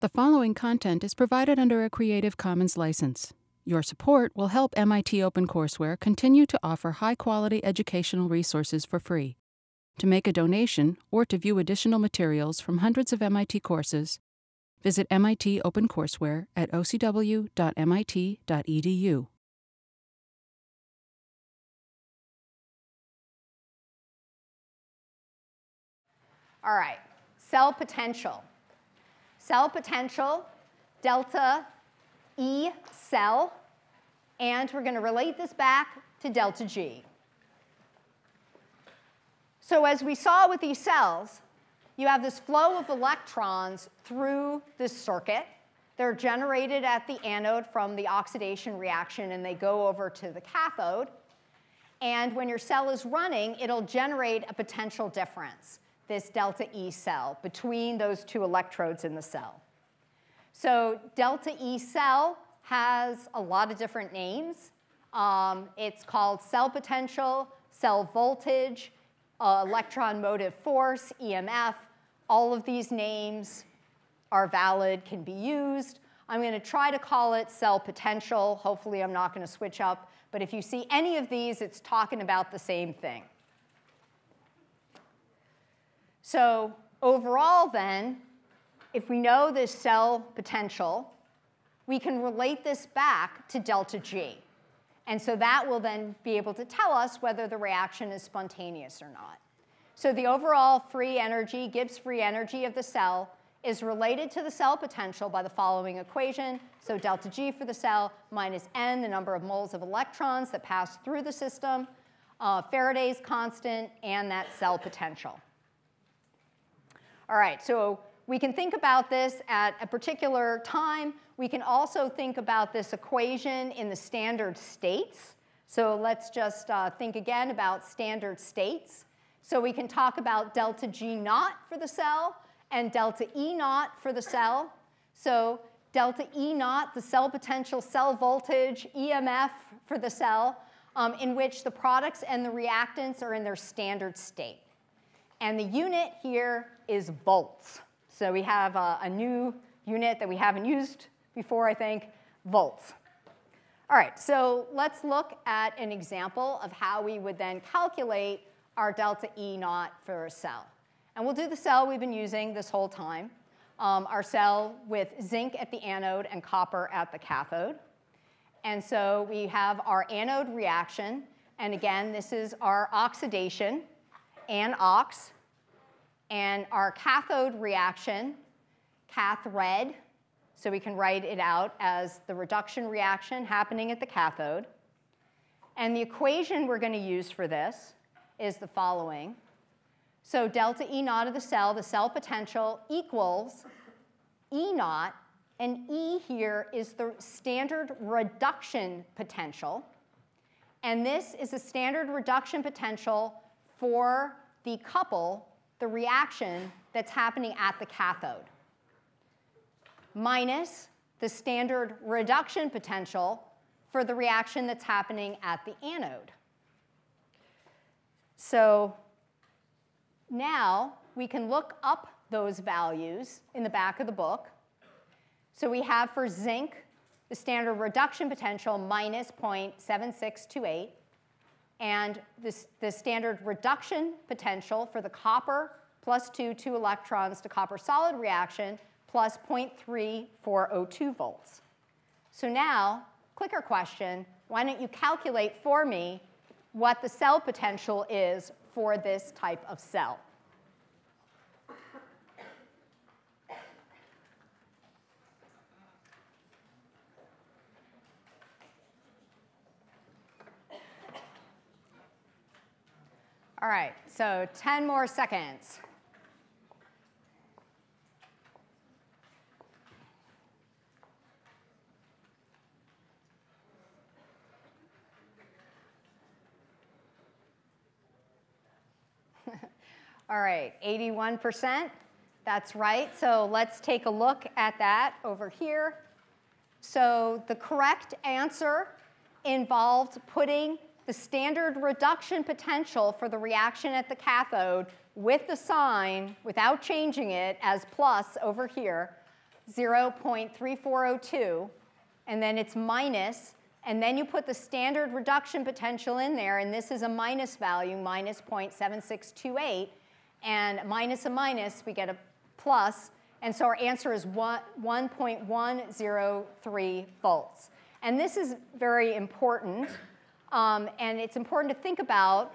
The following content is provided under a Creative Commons license. Your support will help MIT OpenCourseware continue to offer high-quality educational resources for free. To make a donation or to view additional materials from hundreds of MIT courses, visit MIT OpenCourseware at ocw.mit.edu. All right, cell potential. Cell potential, delta E cell, and we're going to relate this back to delta G. So as we saw with these cells, you have this flow of electrons through this circuit. They're generated at the anode from the oxidation reaction, and they go over to the cathode. And when your cell is running, it'll generate a potential difference, this delta E cell, between those two electrodes in the cell. So delta E cell has a lot of different names. It's called cell potential, cell voltage, electron motive force, EMF. All of these names are valid, can be used. I'm going to try to call it cell potential. Hopefully I'm not going to switch up. But if you see any of these, it's talking about the same thing. So overall then, if we know this cell potential, we can relate this back to delta G. And so that will then be able to tell us whether the reaction is spontaneous or not. So the overall free energy, Gibbs free energy of the cell is related to the cell potential by the following equation. So delta G for the cell minus n, the number of moles of electrons that pass through the system, Faraday's constant, and that cell potential. All right, so we can think about this at a particular time. We can also think about this equation in the standard states. So let's just think again about standard states. So we can talk about delta G naught for the cell and delta E naught for the cell. So delta E naught, the cell potential, cell voltage, EMF for the cell, in which the products and the reactants are in their standard state. And the unit here is volts. So we have a new unit that we haven't used before, I think, volts. All right, so let's look at an example of how we would then calculate our delta E naught for a cell. And we'll do the cell we've been using this whole time, our cell with zinc at the anode and copper at the cathode. And so we have our anode reaction. And again, this is our oxidation, anox. And our cathode reaction, cath red, so we can write it out as the reduction reaction happening at the cathode. And the equation we're going to use for this is the following. So delta E naught of the cell potential equals E naught, and E here is the standard reduction potential. And this is a standard reduction potential for the couple, the reaction that's happening at the cathode, minus the standard reduction potential for the reaction that's happening at the anode. So now we can look up those values in the back of the book. So we have for zinc the standard reduction potential minus 0.7628. And the standard reduction potential for the copper plus 2 electrons to copper solid reaction plus 0.3402 volts. So now, clicker question, why don't you calculate for me what the cell potential is for this type of cell? All right, so 10 more seconds. All right, 81%. That's right. So let's take a look at that over here. So the correct answer involved putting the standard reduction potential for the reaction at the cathode with the sign, without changing it, as plus over here, 0.3402, and then it's minus, and then you put the standard reduction potential in there, and this is a minus value, minus 0.7628, and minus a minus, we get a plus, and so our answer is 1.103 volts. And this is very important, and it's important to think about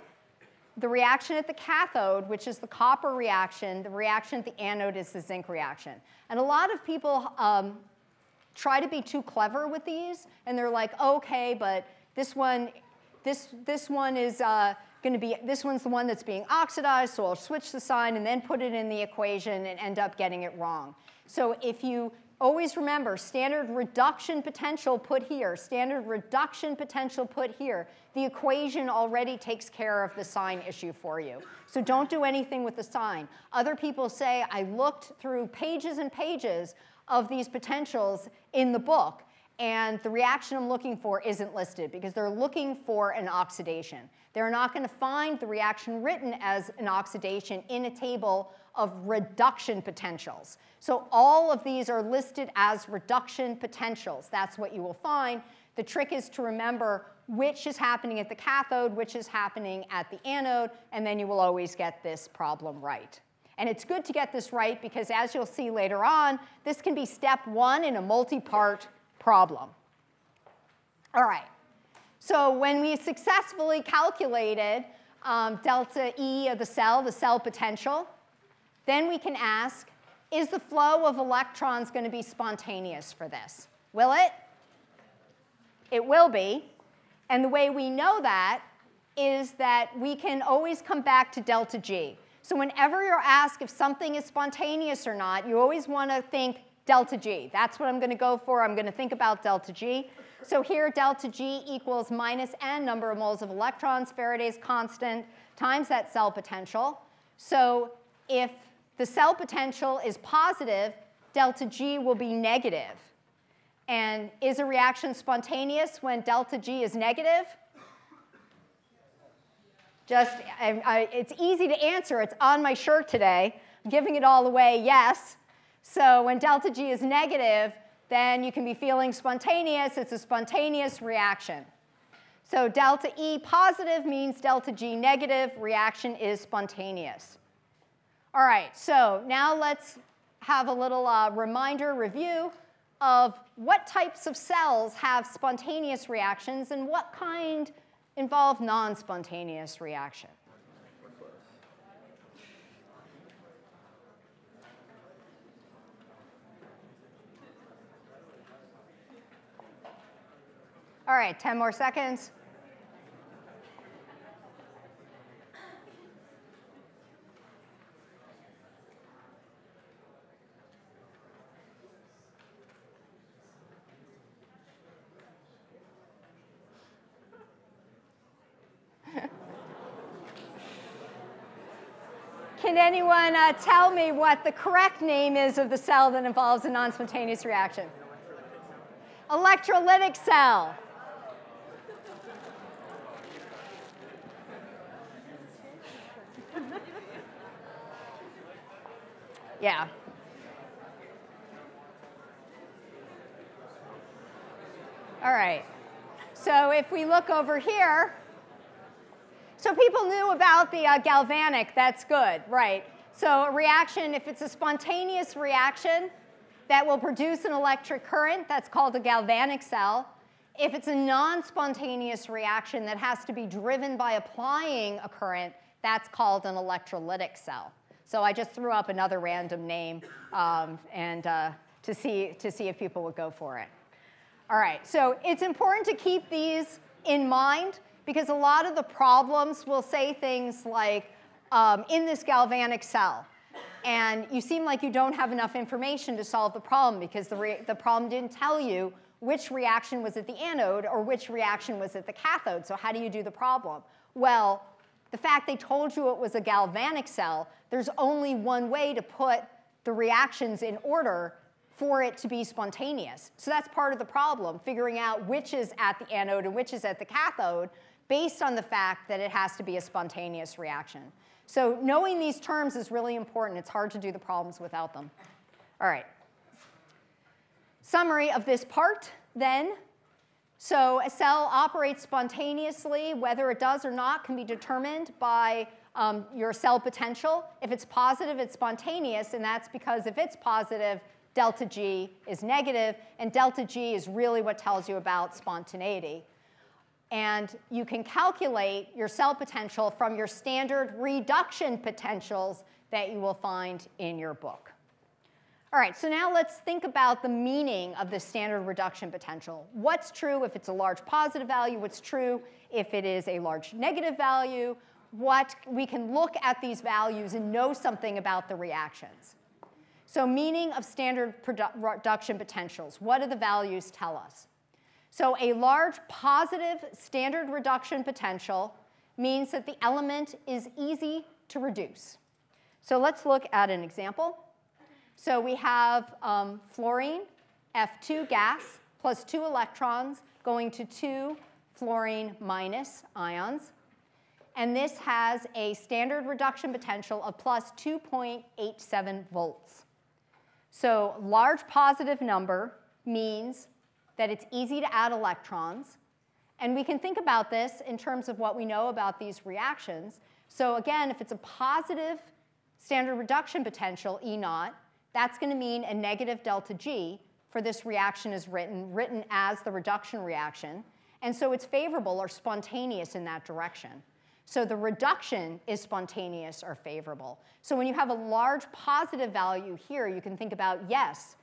the reaction at the cathode, which is the copper reaction. The reaction at the anode is the zinc reaction. And a lot of people try to be too clever with these, and they're like, okay, but this one is going to be, this one's the one that's being oxidized, so I'll switch the sign and then put it in the equation and end up getting it wrong. So if you always remember, standard reduction potential put here, standard reduction potential put here, the equation already takes care of the sign issue for you. So don't do anything with the sign. Other people say, I looked through pages and pages of these potentials in the book, and the reaction I'm looking for isn't listed because they're looking for an oxidation. They're not going to find the reaction written as an oxidation in a table of reduction potentials. So all of these are listed as reduction potentials. That's what you will find. The trick is to remember which is happening at the cathode, which is happening at the anode, and then you will always get this problem right. And it's good to get this right because, as you'll see later on, this can be step one in a multi-part problem. All right. So when we successfully calculated delta E of the cell potential, then we can ask, is the flow of electrons going to be spontaneous for this? Will it? It will be. And the way we know that is that we can always come back to delta G. So whenever you're asked if something is spontaneous or not, you always want to think delta G. That's what I'm going to go for. I'm going to think about delta G. So here, delta G equals minus n number of moles of electrons, Faraday's constant, times that cell potential. So if the cell potential is positive, delta G will be negative. And is a reaction spontaneous when delta G is negative? It's easy to answer. It's on my shirt today. I'm giving it all away, yes. So when delta G is negative, then you can be feeling spontaneous. It's a spontaneous reaction. So delta E positive means delta G negative. Reaction is spontaneous. All right, so now let's have a little reminder review of what types of cells have spontaneous reactions and what kind involve non-spontaneous reaction. All right, 10 more seconds. Can anyone tell me what the correct name is of the cell that involves a non-spontaneous reaction? Electrolytic cell. Yeah. All right. So if we look over here, so people knew about the galvanic. That's good, right? So a reaction, if it's a spontaneous reaction that will produce an electric current, that's called a galvanic cell. If it's a non-spontaneous reaction that has to be driven by applying a current, that's called an electrolytic cell. So I just threw up another random name to see if people would go for it. All right, so it's important to keep these in mind because a lot of the problems will say things like, in this galvanic cell. And you seem like you don't have enough information to solve the problem because the problem didn't tell you which reaction was at the anode or which reaction was at the cathode. So how do you do the problem? Well, the fact they told you it was a galvanic cell, there's only one way to put the reactions in order for it to be spontaneous. So that's part of the problem, figuring out which is at the anode and which is at the cathode based on the fact that it has to be a spontaneous reaction. So knowing these terms is really important. It's hard to do the problems without them. All right. Summary of this part, then. So a cell operates spontaneously. Whether it does or not can be determined by your cell potential. If it's positive, it's spontaneous, and that's because if it's positive, delta G is negative, and delta G is really what tells you about spontaneity. And you can calculate your cell potential from your standard reduction potentials that you will find in your book. All right, so now let's think about the meaning of the standard reduction potential. What's true if it's a large positive value? What's true if it is a large negative value? We can look at these values and know something about the reactions. So meaning of standard reduction potentials. What do the values tell us? So a large positive standard reduction potential means that the element is easy to reduce. So let's look at an example. So we have fluorine, F2 gas, plus 2 electrons going to 2 fluorine minus ions. And this has a standard reduction potential of plus 2.87 volts. So large positive number means that it's easy to add electrons. And we can think about this in terms of what we know about these reactions. So again, if it's a positive standard reduction potential, E naught, that's going to mean a negative delta G for this reaction is written as the reduction reaction. And so it's favorable or spontaneous in that direction. So the reduction is spontaneous or favorable. So when you have a large positive value here, you can think about, yes,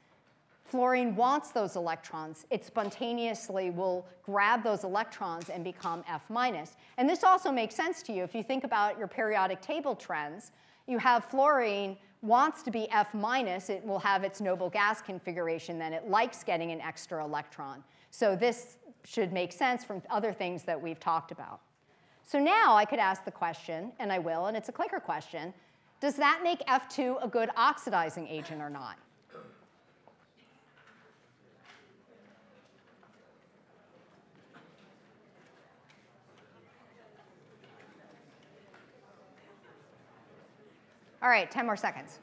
fluorine wants those electrons. It spontaneously will grab those electrons and become F minus. And this also makes sense to you. If you think about your periodic table trends, you have fluorine wants to be F minus. It will have its noble gas configuration. Then it likes getting an extra electron. So this should make sense from other things that we've talked about. So now I could ask the question, and I will, and it's a clicker question. Does that make F2 a good oxidizing agent or not? All right, 10 more seconds.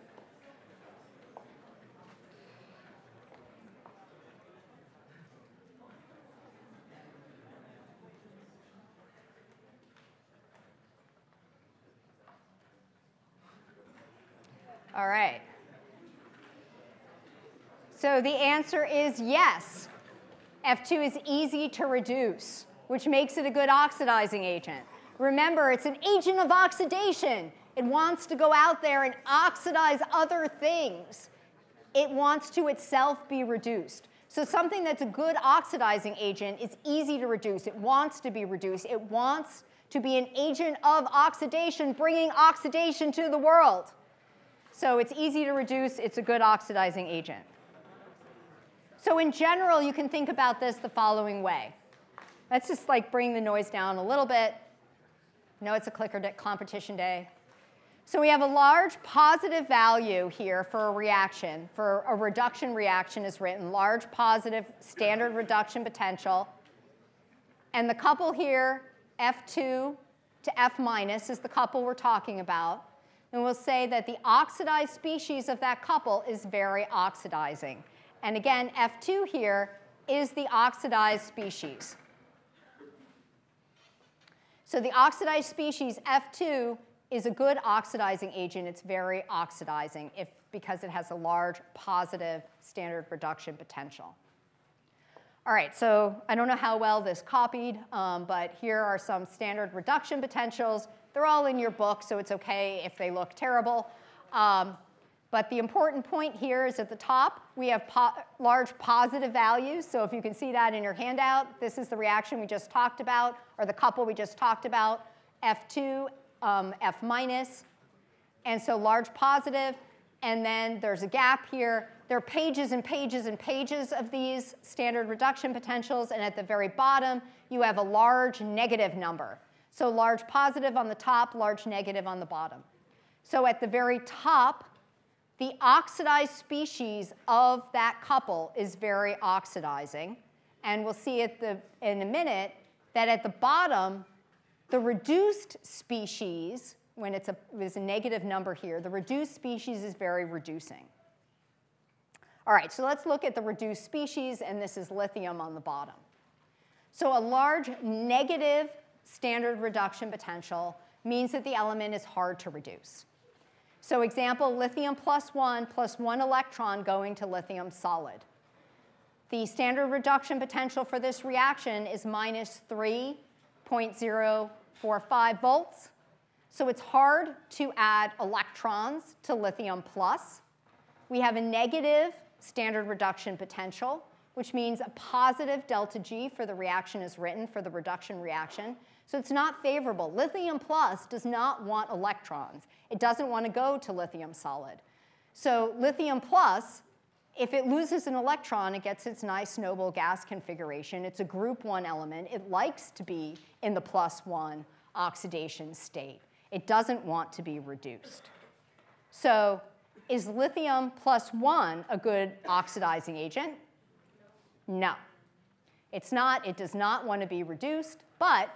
All right. So the answer is yes. F2 is easy to reduce, which makes it a good oxidizing agent. Remember, it's an agent of oxidation. It wants to go out there and oxidize other things. It wants to itself be reduced. So something that's a good oxidizing agent is easy to reduce. It wants to be reduced. It wants to be an agent of oxidation, bringing oxidation to the world. So it's easy to reduce. It's a good oxidizing agent. So in general, you can think about this the following way. Let's just bring the noise down a little bit. I know it's a clicker competition day. So we have a large positive value here for a reaction. For a reduction reaction is written large positive standard reduction potential. And the couple here, F2 to F minus, is the couple we're talking about. And we'll say that the oxidized species of that couple is very oxidizing. And again, F2 here is the oxidized species. So the oxidized species, F2, is a good oxidizing agent. It's very oxidizing because it has a large positive standard reduction potential. All right, so I don't know how well this copied, but here are some standard reduction potentials. They're all in your book, so it's OK if they look terrible. But the important point here is at the top, we have large positive values. So if you can see that in your handout, this is the reaction we just talked about, or the couple we just talked about, F2, F minus. And so large positive. And then there's a gap here. There are pages and pages and pages of these standard reduction potentials. And at the very bottom, you have a large negative number. So large positive on the top, large negative on the bottom. So at the very top, the oxidized species of that couple is very oxidizing. And we'll see in a minute that at the bottom, the reduced species, when there's a negative number here, the reduced species is very reducing. All right, so let's look at the reduced species, and this is lithium on the bottom. So a large negative standard reduction potential means that the element is hard to reduce. So example, lithium plus one electron going to lithium solid. The standard reduction potential for this reaction is minus 3.045 volts. So it's hard to add electrons to lithium plus. We have a negative standard reduction potential, which means a positive delta G for the reaction is written for the reduction reaction. So it's not favorable. Lithium plus does not want electrons. It doesn't want to go to lithium solid. So lithium plus, if it loses an electron, it gets its nice noble gas configuration. It's a group 1 element. It likes to be in the +1 oxidation state. It doesn't want to be reduced. So is lithium +1 a good oxidizing agent? No. It's not. It does not want to be reduced. But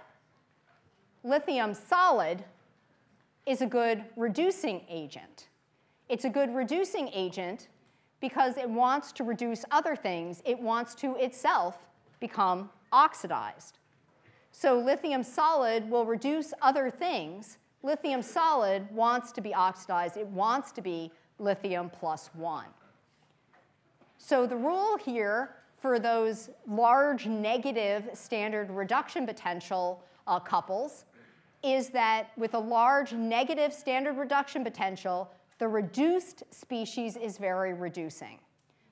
lithium solid is a good reducing agent. It's a good reducing agent because it wants to reduce other things. It wants to itself become oxidized. So lithium solid will reduce other things. Lithium solid wants to be oxidized. It wants to be lithium +1. So the rule here for those large negative standard reduction potential couples is that with a large negative standard reduction potential, the reduced species is very reducing.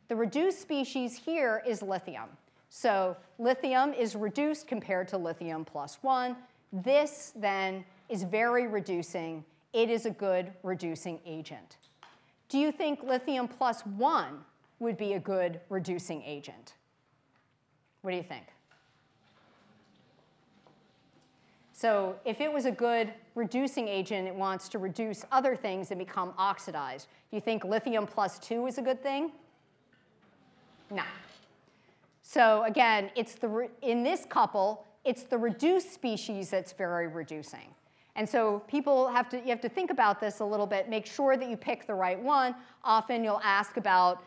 The reduced species here is lithium. So lithium is reduced compared to lithium +1. This, then, is very reducing. It is a good reducing agent. Do you think lithium +1 would be a good reducing agent? What do you think? So if it was a good reducing agent, it wants to reduce other things and become oxidized. Do you think lithium +2 is a good thing? No. So again, in this couple, it's the reduced species that's very reducing. And so you have to think about this a little bit. Make sure that you pick the right one. Often you'll ask about,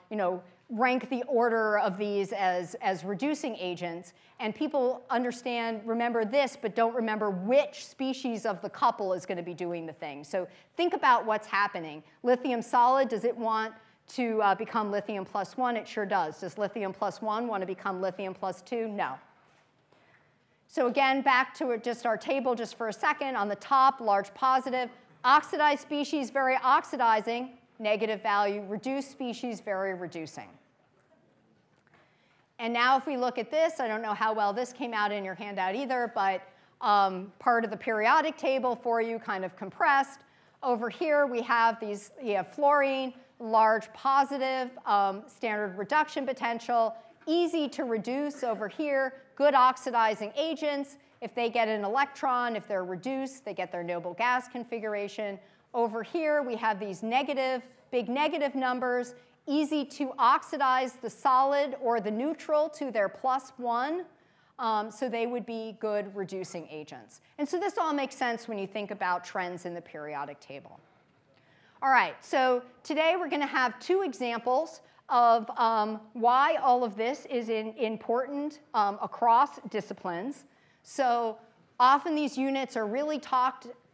rank the order of these as reducing agents. And people remember this, but don't remember which species of the couple is going to be doing the thing. So think about what's happening. Lithium solid, does it want to become lithium +1? It sure does. Does lithium +1 want to become lithium +2? No. So again, back to just our table just for a second. On the top, large positive. Oxidized species, very oxidizing, negative value. Reduced species, very reducing. And now if we look at this, I don't know how well this came out in your handout either, but part of the periodic table for you, kind of compressed. Over here, we have fluorine, large positive, standard reduction potential, easy to reduce over here, good oxidizing agents. If they get an electron, if they're reduced, they get their noble gas configuration. Over here, we have these big negative numbers, easy to oxidize the solid or the neutral to their +1. So they would be good reducing agents. And so this all makes sense when you think about trends in the periodic table. All right, so today we're going to have two examples of why all of this is important across disciplines. So often these units are really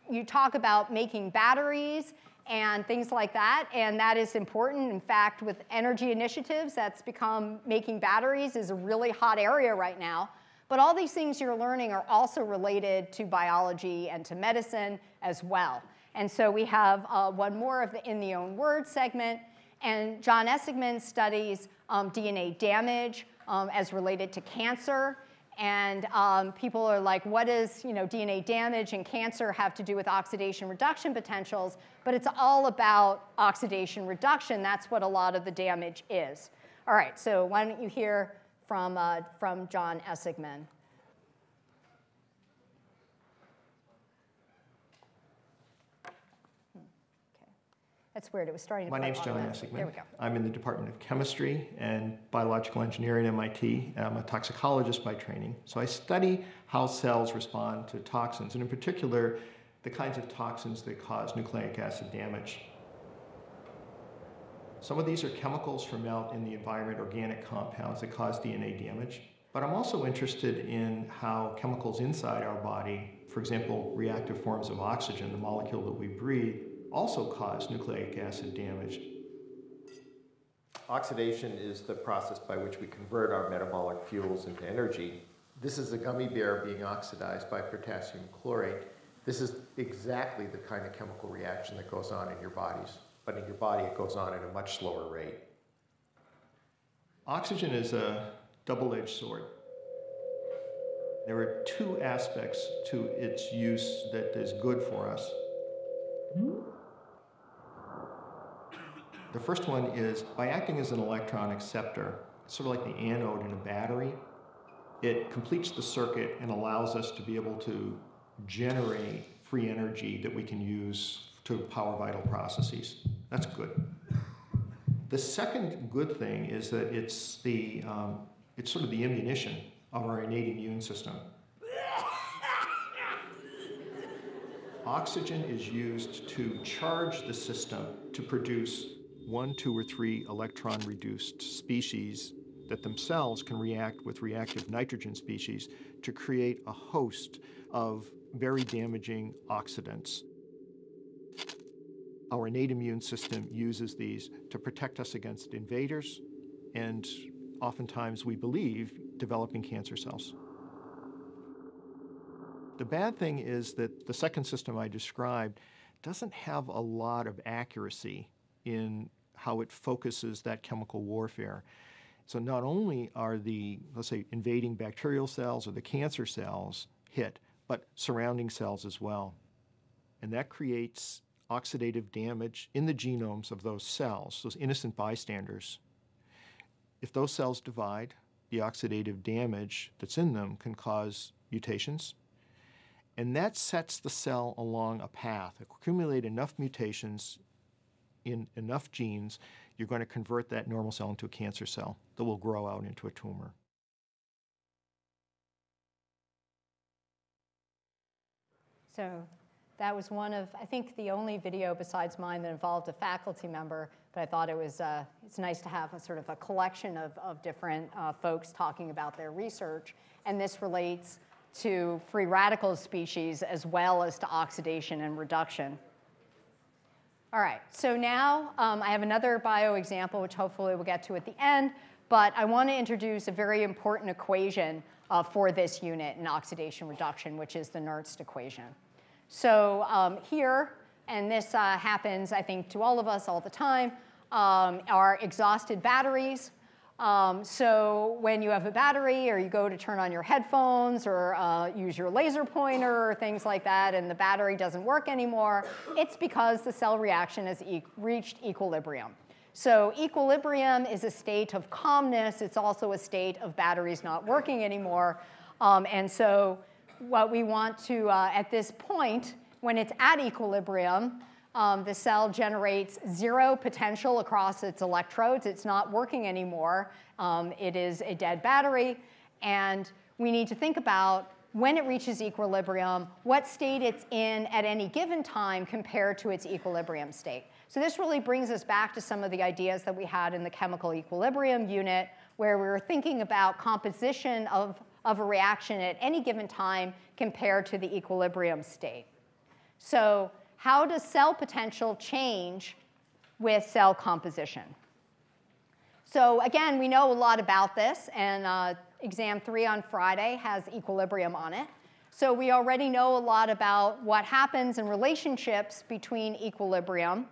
you talk about making batteries and things like that, and that is important. In fact, with energy initiatives, that's become making batteries is a really hot area right now. But all these things you're learning are also related to biology and to medicine as well. And so we have one more of the in the own words segment. And John Essigmann studies DNA damage as related to cancer. And people are like, what does DNA damage and cancer have to do with oxidation reduction potentials? But it's all about oxidation reduction. That's what a lot of the damage is. All right, so why don't you hear from John Essigmann. That's weird. It was starting to My name's John Essigmann. There we go. I'm in the Department of Chemistry and Biological Engineering at MIT. I'm a toxicologist by training. So I study how cells respond to toxins, and in particular, the kinds of toxins that cause nucleic acid damage. Some of these are chemicals from out in the environment, organic compounds that cause DNA damage. But I'm also interested in how chemicals inside our body, for example, reactive forms of oxygen, the molecule that we breathe, also cause nucleic acid damage. Oxidation is the process by which we convert our metabolic fuels into energy. This is a gummy bear being oxidized by potassium chlorate. This is exactly the kind of chemical reaction that goes on in your bodies, but in your body it goes on at a much slower rate. Oxygen is a double-edged sword. There are two aspects to its use that is good for us. The first one is by acting as an electron acceptor, sort of like the anode in a battery, it completes the circuit and allows us to be able to generate free energy that we can use to power vital processes. That's good. The second good thing is that it's sort of the ammunition of our innate immune system. Oxygen is used to charge the system to produce 1, 2, or 3 electron-reduced species that themselves can react with reactive nitrogen species to create a host of very damaging oxidants. Our innate immune system uses these to protect us against invaders and oftentimes, we believe, developing cancer cells. The bad thing is that the second system I described doesn't have a lot of accuracy in how it focuses that chemical warfare. So not only are the, let's say, invading bacterial cells or the cancer cells hit, but surrounding cells as well. And that creates oxidative damage in the genomes of those cells, those innocent bystanders. If those cells divide, the oxidative damage that's in them can cause mutations. And that sets the cell along a path. Accumulate enough mutations in enough genes, you're going to convert that normal cell into a cancer cell that will grow out into a tumor. So that was one of, I think, the only video besides mine that involved a faculty member, but I thought it was, it's nice to have a sort of a collection of different folks talking about their research. And this relates to free radical species as well as to oxidation and reduction. All right, so now I have another bio example, which hopefully we'll get to at the end, but I want to introduce a very important equation for this unit in oxidation reduction, which is the Nernst equation. So here, and this happens, I think, to all of us all the time, are exhausted batteries. So when you have a battery or you go to turn on your headphones or use your laser pointer or things like that and the battery doesn't work anymore, it's because the cell reaction has reached equilibrium. So equilibrium is a state of calmness. It's also a state of batteries not working anymore. And so what we want to, at this point, when it's at equilibrium, the cell generates 0 potential across its electrodes. It's not working anymore. It is a dead battery. And we need to think about when it reaches equilibrium, what state it's in at any given time compared to its equilibrium state. So this really brings us back to some of the ideas that we had in the chemical equilibrium unit, where we were thinking about composition of a reaction at any given time compared to the equilibrium state. So how does cell potential change with cell composition? So again, we know a lot about this, and exam 3 on Friday has equilibrium on it. So we already know a lot about what happens in relationships between equilibrium.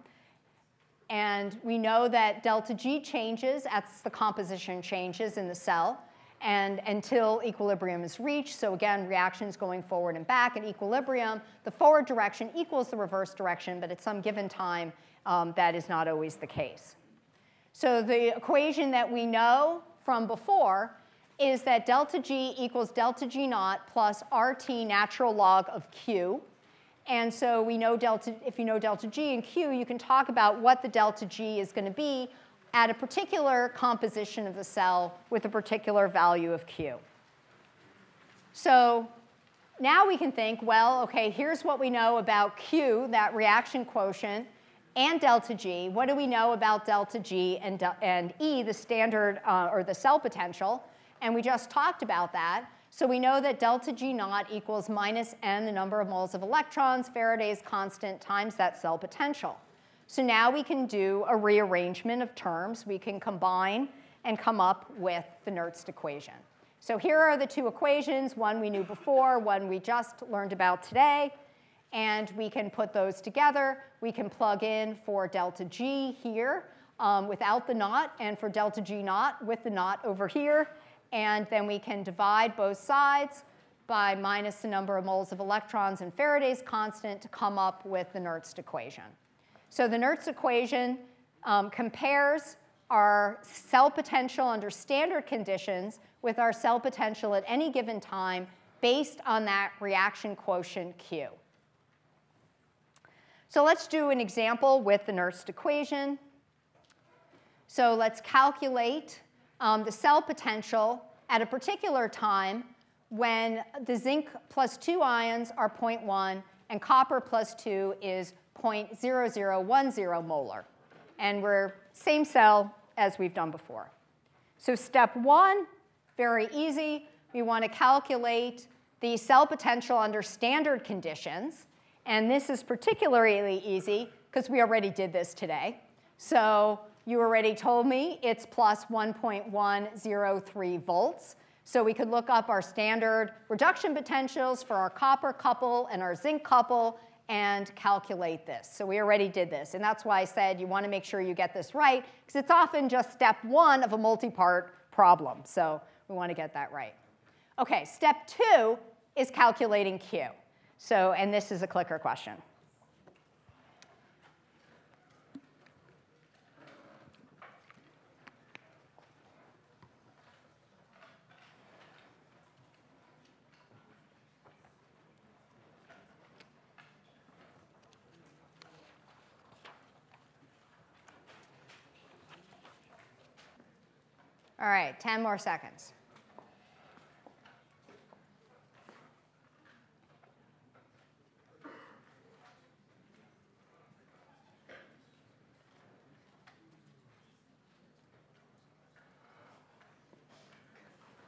And we know that delta G changes as the composition changes in the cell, and until equilibrium is reached. So again, reactions going forward and back at equilibrium. The forward direction equals the reverse direction, but at some given time, that is not always the case. So the equation that we know from before is that delta G equals delta G naught plus RT natural log of Q. And so we know if you know delta G and Q, you can talk about what the delta G is going to be at a particular composition of the cell with a particular value of Q. So now we can think, well, OK, here's what we know about Q, that reaction quotient, and delta G. What do we know about delta G and E, the standard or the cell potential? And we just talked about that. So we know that delta G naught equals minus n, the number of moles of electrons, Faraday's constant, times that cell potential. So now we can do a rearrangement of terms. We can combine and come up with the Nernst equation. So here are the two equations, one we knew before, one we just learned about today. And we can put those together. We can plug in for delta G here without the naught, and for delta G naught with the naught over here. And then we can divide both sides by minus the number of moles of electrons and Faraday's constant to come up with the Nernst equation. So the Nernst equation compares our cell potential under standard conditions with our cell potential at any given time based on that reaction quotient Q. So let's do an example with the Nernst equation. So let's calculate the cell potential at a particular time when the zinc plus 2 ions are 0.1 and copper plus 2 is 0.0010 molar. And we're same cell as we've done before. So step 1, very easy. We want to calculate the cell potential under standard conditions. And this is particularly easy because we already did this today. So you already told me it's plus 1.103 volts. So we could look up our standard reduction potentials for our copper couple and our zinc couple and calculate this. So we already did this. And that's why I said you want to make sure you get this right, because it's often just step 1 of a multi-part problem. So we want to get that right. OK, step 2 is calculating Q. So, and this is a clicker question. All right, 10 more seconds.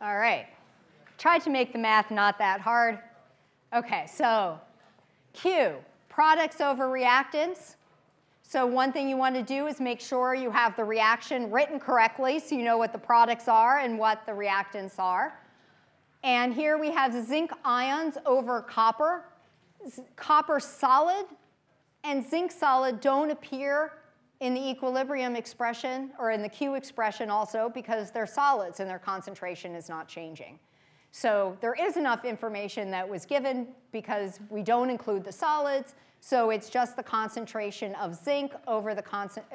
All right. Tried to make the math not that hard. OK, so Q, products over reactants. So one thing you want to do is make sure you have the reaction written correctly so you know what the products are and what the reactants are. And here we have the zinc ions over copper. Copper solid and zinc solid don't appear in the equilibrium expression or in the Q expression also because they're solids and their concentration is not changing. So there is enough information that was given because we don't include the solids. So it's just the concentration of zinc over the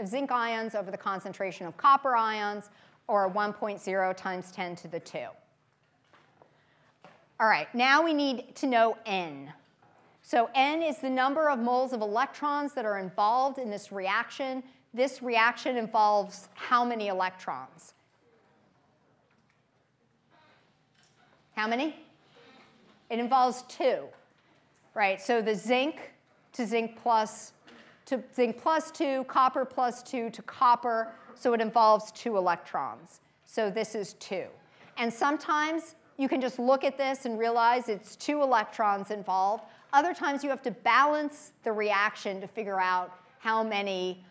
zinc ions over the concentration of copper ions, or 1.0 times 10 to the 2. All right, now we need to know N. So N is the number of moles of electrons that are involved in this reaction. This reaction involves how many electrons? How many? It involves 2, right? So the zinc to zinc plus 2, copper plus 2 to copper. So it involves 2 electrons. So this is 2. And sometimes you can just look at this and realize it's 2 electrons involved. Other times you have to balance the reaction to figure out how many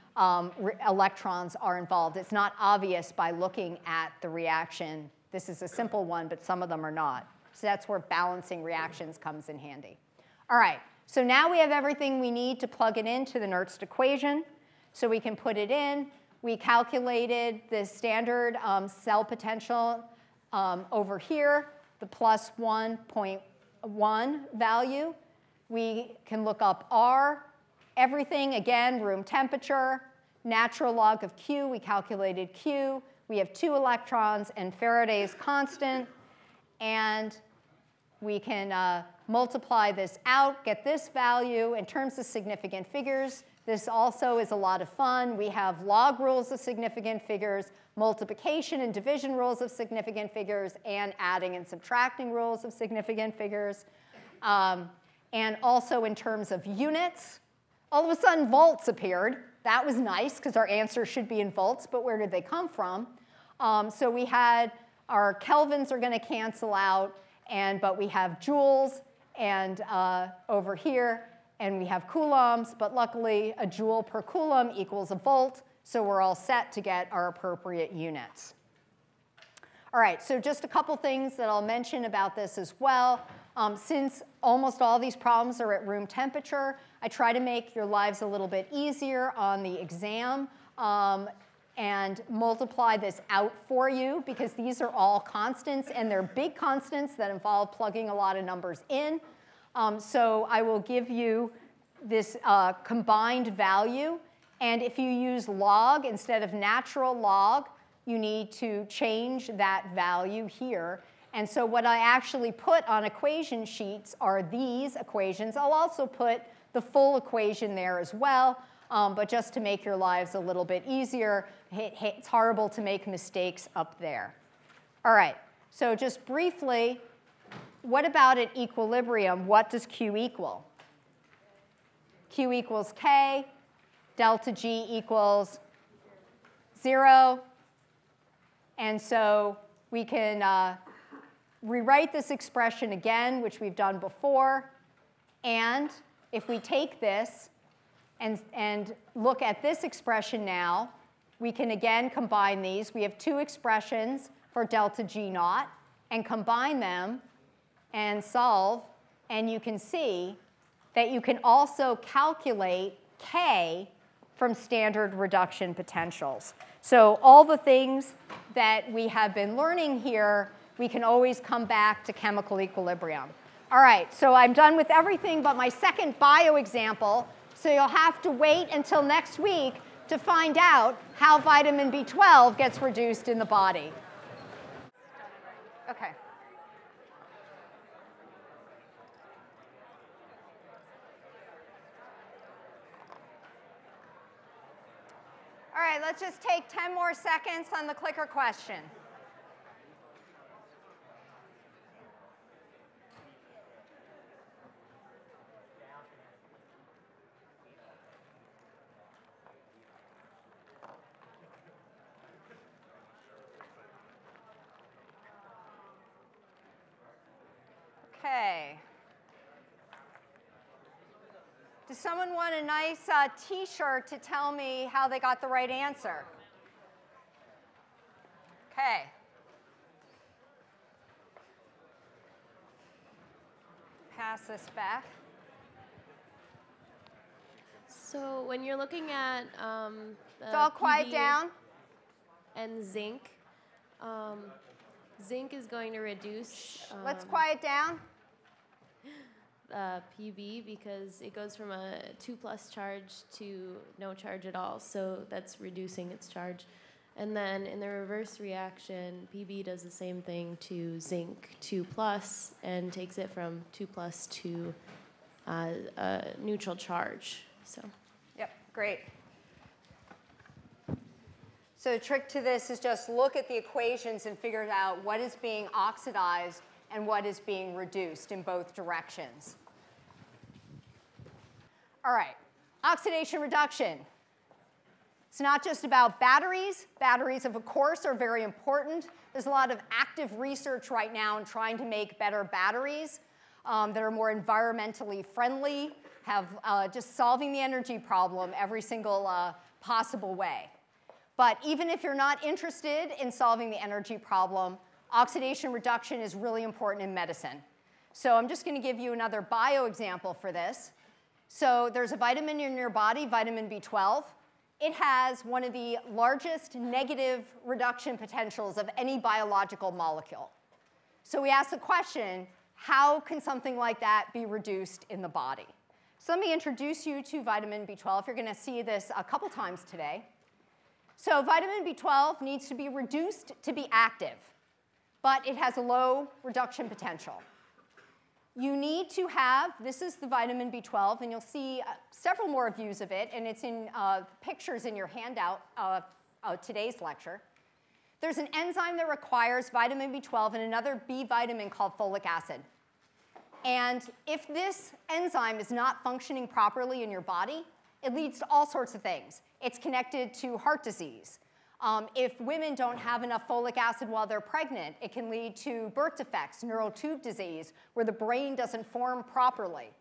electrons are involved. It's not obvious by looking at the reaction. This is a simple one, but some of them are not. So that's where balancing reactions comes in handy. All right, so now we have everything we need to plug it into the Nernst equation. So we can put it in. We calculated the standard cell potential over here, the plus 1.1 value. We can look up R. Everything, again, room temperature, natural log of Q. We calculated Q. We have 2 electrons and Faraday's constant. And we can multiply this out, get this value. In terms of significant figures, this also is a lot of fun. We have log rules of significant figures, multiplication and division rules of significant figures, and adding and subtracting rules of significant figures. And also in terms of units, all of a sudden volts appeared. That was nice, because our answer should be in volts, but where did they come from? So we had our kelvins are going to cancel out, but we have joules and over here, and we have coulombs. But luckily, a joule per coulomb equals a volt, so we're all set to get our appropriate units. All right, so just a couple things that I'll mention about this as well. Since almost all these problems are at room temperature, I try to make your lives a little bit easier on the exam and multiply this out for you, because these are all constants, and they're big constants that involve plugging a lot of numbers in. So I will give you this combined value, and if you use log instead of natural log, you need to change that value here. And so what I actually put on equation sheets are these equations. I'll also put the full equation there as well, but just to make your lives a little bit easier. It's horrible to make mistakes up there. All right, so just briefly, what about at equilibrium? What does Q equal? Q equals K, delta G equals 0. And so we can rewrite this expression again, which we've done before. And if we take this and look at this expression now, we can again combine these. We have two expressions for delta G naught, and combine them and solve. And you can see that you can also calculate K from standard reduction potentials. So all the things that we have been learning here, we can always come back to chemical equilibrium. All right, so I'm done with everything but my second bio example. So you'll have to wait until next week to find out how vitamin B12 gets reduced in the body. OK. All right, let's just take 10 more seconds on the clicker question. OK. Does someone want a nice T-shirt to tell me how they got the right answer? OK. Pass this back. So when you're looking at It's all quiet PB down. and zinc, zinc is going to reduce Let's quiet down. PB because it goes from a 2+ charge to no charge at all. So that's reducing its charge. And then in the reverse reaction, PB does the same thing to zinc 2+ and takes it from 2+ to a neutral charge. So. Yep, great. So the trick to this is just look at the equations and figure out what is being oxidized and what is being reduced in both directions. All right, oxidation reduction. It's not just about batteries. Batteries, of course, are very important. There's a lot of active research right now in trying to make better batteries that are more environmentally friendly, have just solving the energy problem every single possible way. But even if you're not interested in solving the energy problem, oxidation reduction is really important in medicine. So I'm just going to give you another bio example for this. So there's a vitamin in your body, vitamin B12. It has one of the largest negative reduction potentials of any biological molecule. So we ask the question, how can something like that be reduced in the body? So let me introduce you to vitamin B12. You're going to see this a couple times today. So vitamin B12 needs to be reduced to be active, but it has a low reduction potential. You need to have, this is the vitamin B12, and you'll see several more views of it, and it's in pictures in your handout of today's lecture. There's an enzyme that requires vitamin B12 and another B vitamin called folic acid. And if this enzyme is not functioning properly in your body, It leads to all sorts of things. It's connected to heart disease. If women don't have enough folic acid while they're pregnant, it can lead to birth defects, neural tube disease, where the brain doesn't form properly.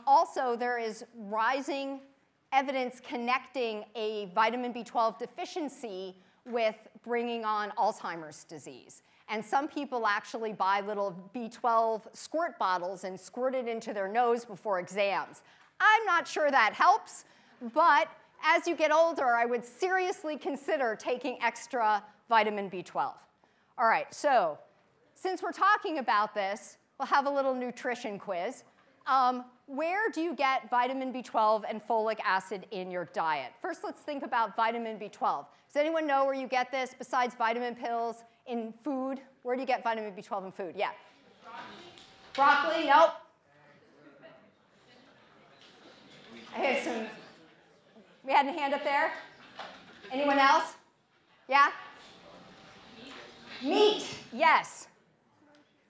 Also, there is rising evidence connecting a vitamin B12 deficiency with bringing on Alzheimer's disease. And some people actually buy little B12 squirt bottles and squirt it into their nose before exams. I'm not sure that helps, but as you get older, I would seriously consider taking extra vitamin B12. All right, so since we're talking about this, we'll have a little nutrition quiz. Where do you get vitamin B12 and folic acid in your diet? First, let's think about vitamin B12. Does anyone know where you get this besides vitamin pills in food? Where do you get vitamin B12 in food? Yeah. Broccoli? Nope. I have some. We had a hand up there. Anyone else? Yeah? Meat, yes.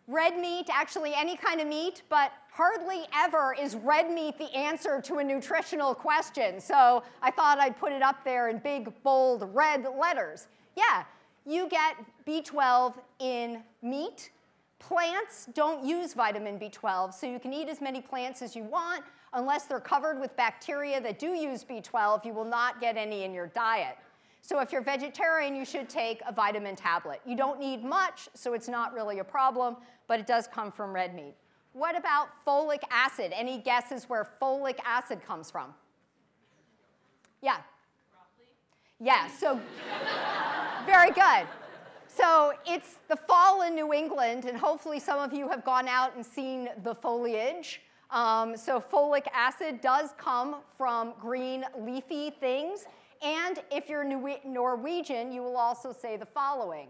Red meat, actually any kind of meat, but hardly ever is red meat the answer to a nutritional question. So I thought I'd put it up there in big, bold, red letters. Yeah, you get B12 in meat. Plants don't use vitamin B12, so you can eat as many plants as you want. Unless they're covered with bacteria that do use B12, you will not get any in your diet. So if you're vegetarian, you should take a vitamin tablet. You don't need much, so it's not really a problem, but it does come from red meat. What about folic acid? Any guesses where folic acid comes from? Yeah? Broccoli? Yeah, so very good. So it's the fall in New England, and hopefully some of you have gone out and seen the foliage. So folic acid does come from green leafy things. And if you're Norwegian, you will also say the following.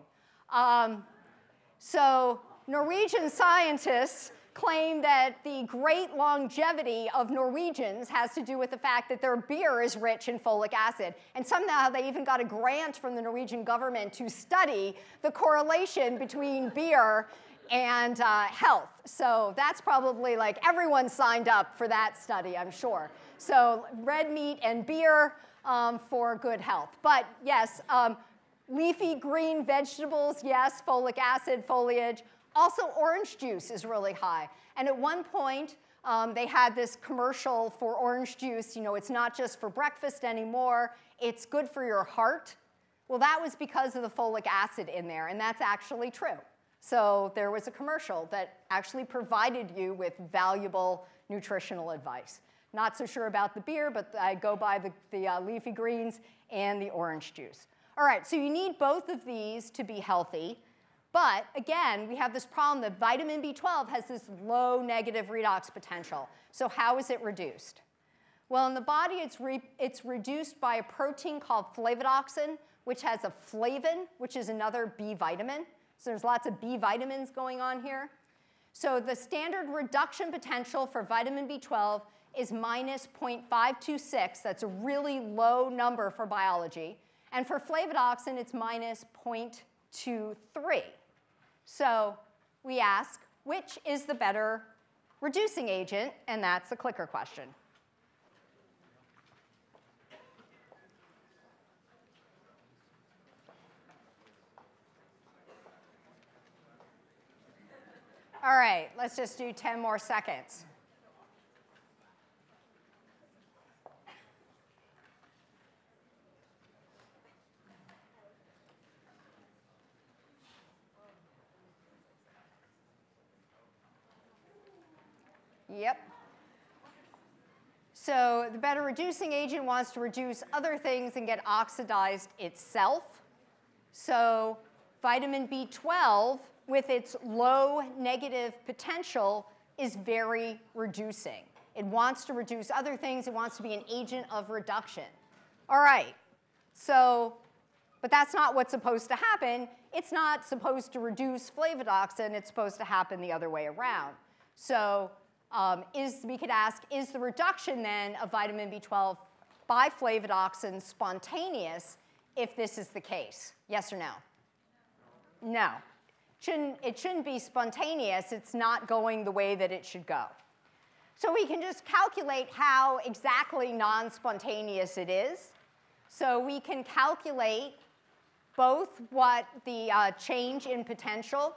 So Norwegian scientists claim that the great longevity of Norwegians has to do with the fact that their beer is rich in folic acid. And somehow they even got a grant from the Norwegian government to study the correlation between beer and health. So that's probably like everyone signed up for that study, I'm sure. So red meat and beer for good health. But yes, leafy green vegetables, yes, folic acid, foliage. Also, orange juice is really high. And at one point, they had this commercial for orange juice. You know, it's not just for breakfast anymore. It's good for your heart. Well, that was because of the folic acid in there, and that's actually true. So there was a commercial that actually provided you with valuable nutritional advice. Not so sure about the beer, but I go by the leafy greens and the orange juice. All right, so you need both of these to be healthy. But again, we have this problem that vitamin B12 has this low negative redox potential. So how is it reduced? Well, in the body, it's reduced by a protein called flavodoxin, which has a flavin, which is another B vitamin. So there's lots of B vitamins going on here. So the standard reduction potential for vitamin B12 is minus 0.526. That's a really low number for biology. And for flavodoxin, it's minus 0.23. So we ask, which is the better reducing agent? And that's the clicker question. All right, let's just do 10 more seconds. Yep. So the better reducing agent wants to reduce other things and get oxidized itself. So vitamin B12, with its low negative potential, is very reducing. It wants to reduce other things. It wants to be an agent of reduction. All right. So, but that's not what's supposed to happen. It's not supposed to reduce flavodoxin. It's supposed to happen the other way around. So we could ask, is the reduction then of vitamin B12 by flavodoxin spontaneous if this is the case? Yes or no? No. It shouldn't be spontaneous. It's not going the way that it should go. So we can just calculate how exactly non-spontaneous it is. So we can calculate both what the change in potential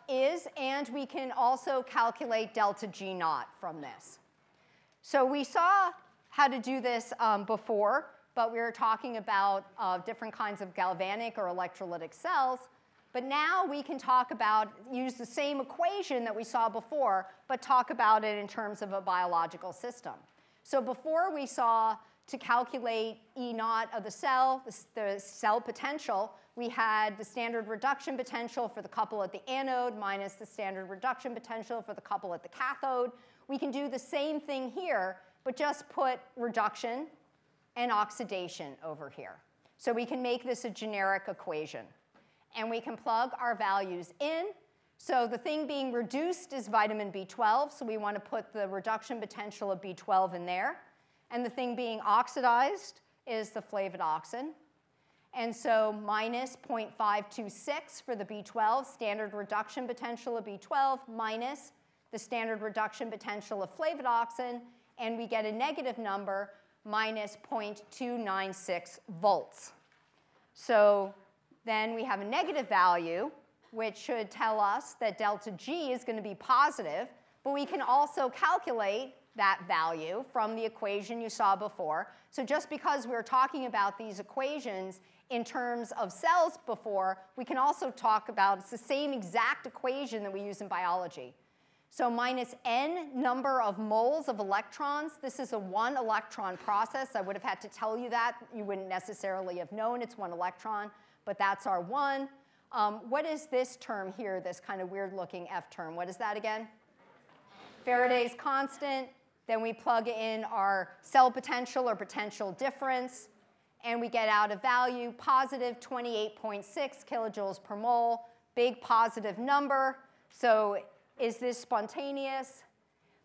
is, and we can also calculate delta G naught from this. So we saw how to do this before, but we were talking about different kinds of galvanic or electrolytic cells. But now we can talk about, use the same equation that we saw before, but talk about it in terms of a biological system. So before we saw to calculate E naught of the cell potential, we had the standard reduction potential for the couple at the anode minus the standard reduction potential for the couple at the cathode. We can do the same thing here, but just put reduction and oxidation over here. So we can make this a generic equation. And we can plug our values in. So the thing being reduced is vitamin B12, so we want to put the reduction potential of B12 in there. And the thing being oxidized is the flavonoxin. And so minus 0.526 for the B12, standard reduction potential of B12, minus the standard reduction potential of flavonoxin, and we get a negative number, minus 0.296 volts. So then we have a negative value, which should tell us that delta G is going to be positive, but we can also calculate that value from the equation you saw before. So just because we were talking about these equations in terms of cells before, we can also talk about, it's the same exact equation that we use in biology. So minus n number of moles of electrons. This is a one electron process. I would have had to tell you that. You wouldn't necessarily have known it's one electron, but that's our one. What is this term here, this kind of weird looking F term? What is that again? Faraday's constant. Then we plug in our cell potential or potential difference, and we get out a value, positive 28.6 kilojoules per mole, big positive number. So is this spontaneous?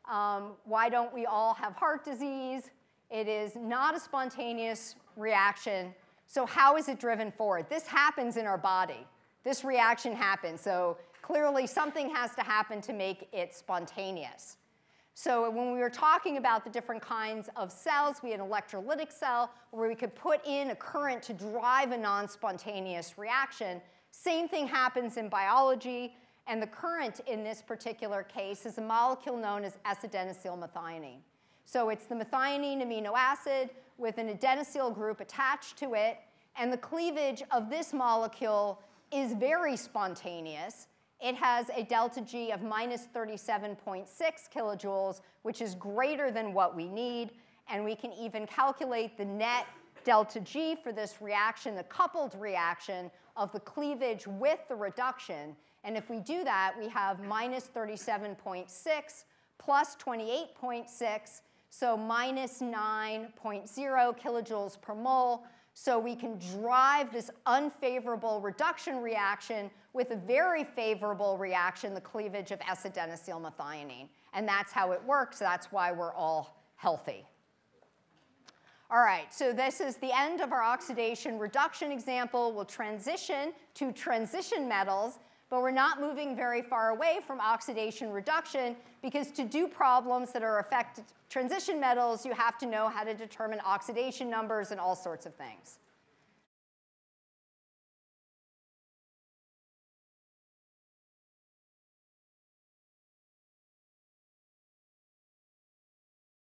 Why don't we all have heart disease? It is not a spontaneous reaction. So how is it driven forward? This happens in our body. This reaction happens. So clearly something has to happen to make it spontaneous. So when we were talking about the different kinds of cells, we had an electrolytic cell where we could put in a current to drive a non-spontaneous reaction. Same thing happens in biology. And the current in this particular case is a molecule known as S-adenosylmethionine. So it's the methionine amino acid with an adenosyl group attached to it. And the cleavage of this molecule is very spontaneous. It has a delta G of minus 37.6 kilojoules, which is greater than what we need. And we can even calculate the net delta G for this reaction, the coupled reaction of the cleavage with the reduction. And if we do that, we have minus 37.6 plus 28.6, so minus 9.0 kilojoules per mole. So we can drive this unfavorable reduction reaction with a very favorable reaction, the cleavage of S-adenosylmethionine. And that's how it works. That's why we're all healthy. All right, so this is the end of our oxidation reduction example. We'll transition to transition metals. But we're not moving very far away from oxidation reduction, because to do problems that are affected transition metals, you have to know how to determine oxidation numbers and all sorts of things.